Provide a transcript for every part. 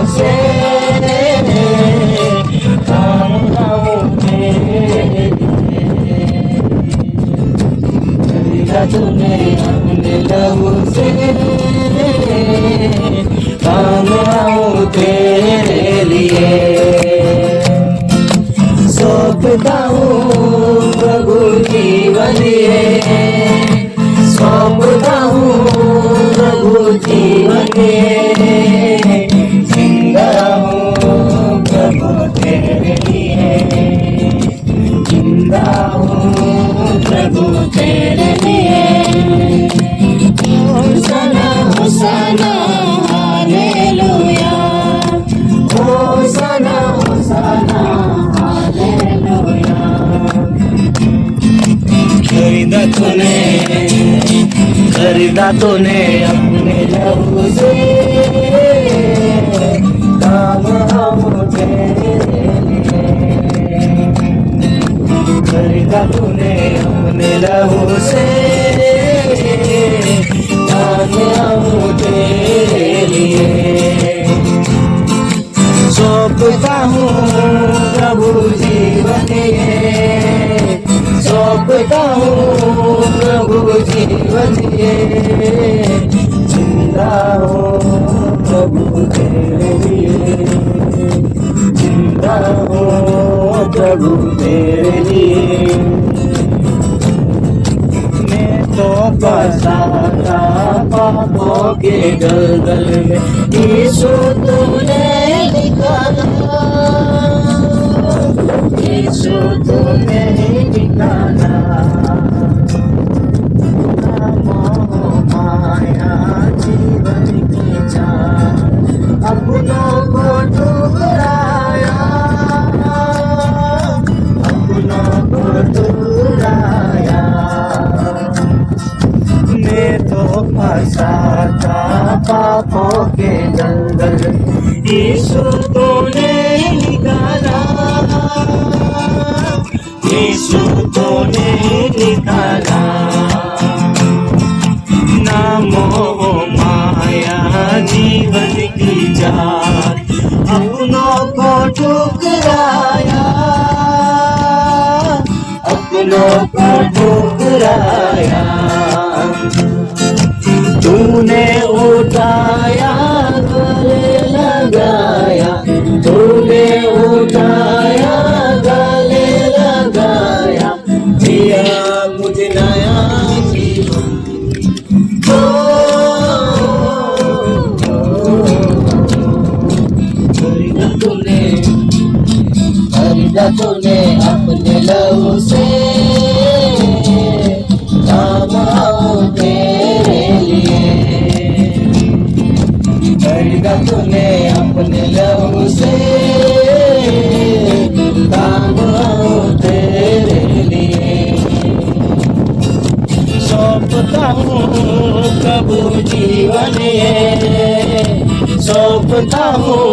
से काम लाऊं तेरे लिए। खरीदा तूने अपने लहू से काम लाऊं तेरे लिए। सौंपता हूँ प्रभु जीवन ये, सौंपता हूँ प्रभु जीवन ये। जिंदा हूँ प्रभु तेरे लिए, जिंदा हूँ प्रभु तेरे लिए। होशाना होशाना हालेलुया, होशाना होशाना हालेलुया। खरीदा तूने अपने लहू से काम लाऊं तेरे लिए। खरीदा तूने अपने लहू से काम लाऊं तेरे लिए। सौंपता हूँ प्रभु जीवन ये, सौंपता हूँ प्रभु जीवन ये। जिंदा हूँ प्रभु तेरे लिए, जिंदा हूँ प्रभु तेरे लिए। मैं तो फंसा था पापों के दलदल में, यीशु तूने निकाला, यीशु तूने निकाला। मोह माया जीवन की जान, अपनों को ठुकराया, अपनों को ठुकराया। मैं तो फंसा था पापों के दलदल, यीशु तूने निकाला, यीशु तूने निकाला। ना मोह माया जीवन की जान, अपनों को ठुकराया, अपनों को ठुकराया। तूने उठाया गले लगाया, तूने उठाया गले लगाया। दिया मुझे नया जीवन, खरीदा तूने अपने लहू से काम लाऊं तेरे लिए। खरीदा तूने अपने लहू से काम लाऊं तेरे लिए। सौंपता हूँ प्रभु जीवन ये, सौंपता हूँ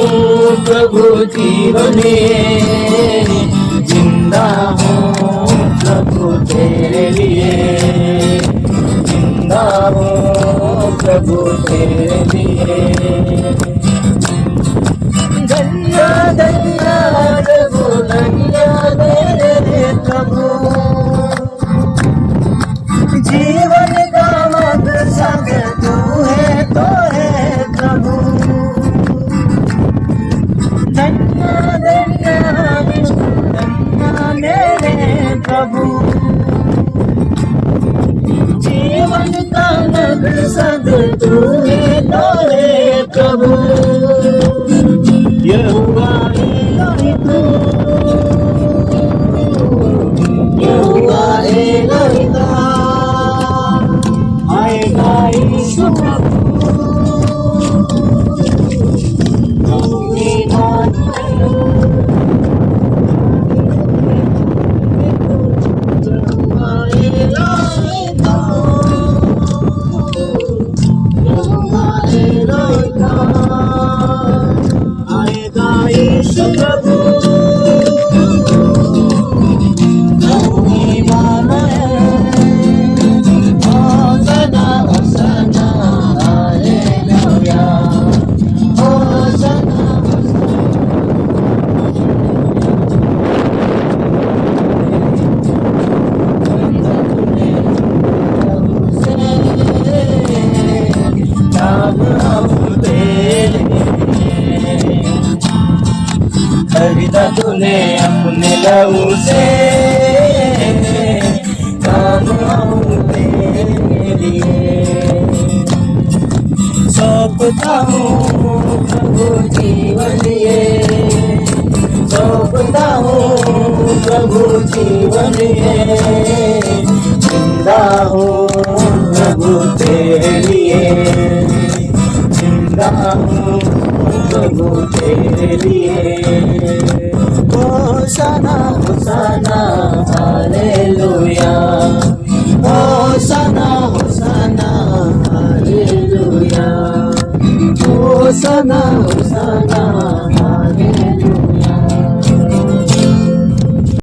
प्रभु जीवन ये। जिंदा हूँ प्रभु तेरे लिए, जिंदा हूँ प्रभु तेरे लिए। धन्य धन्य प्रभु, धन्य तेरे प्रभु। जीवन का मकसद तू है तो है प्रभु। धन्य धन्य धन्य मेरे प्रभु। जीवन का मकसद तू है तो है प्रभु। यहोवा एलोही तू, यहोवा एलोही तू। आएगा यीशु खरीदा तूने अपने लहू से, काम आऊं तेरे लिए। सौंपता हूँ प्रभु जीवन ये, सौंपता हूँ प्रभु जीवन ये, जिंदा हूँ प्रभु तेरे लिए, जिंदा हूँ प्रभु तेरे लिए। होशाना होशाना हालेलुया, होशाना होशाना हालेलुया, होशाना होशाना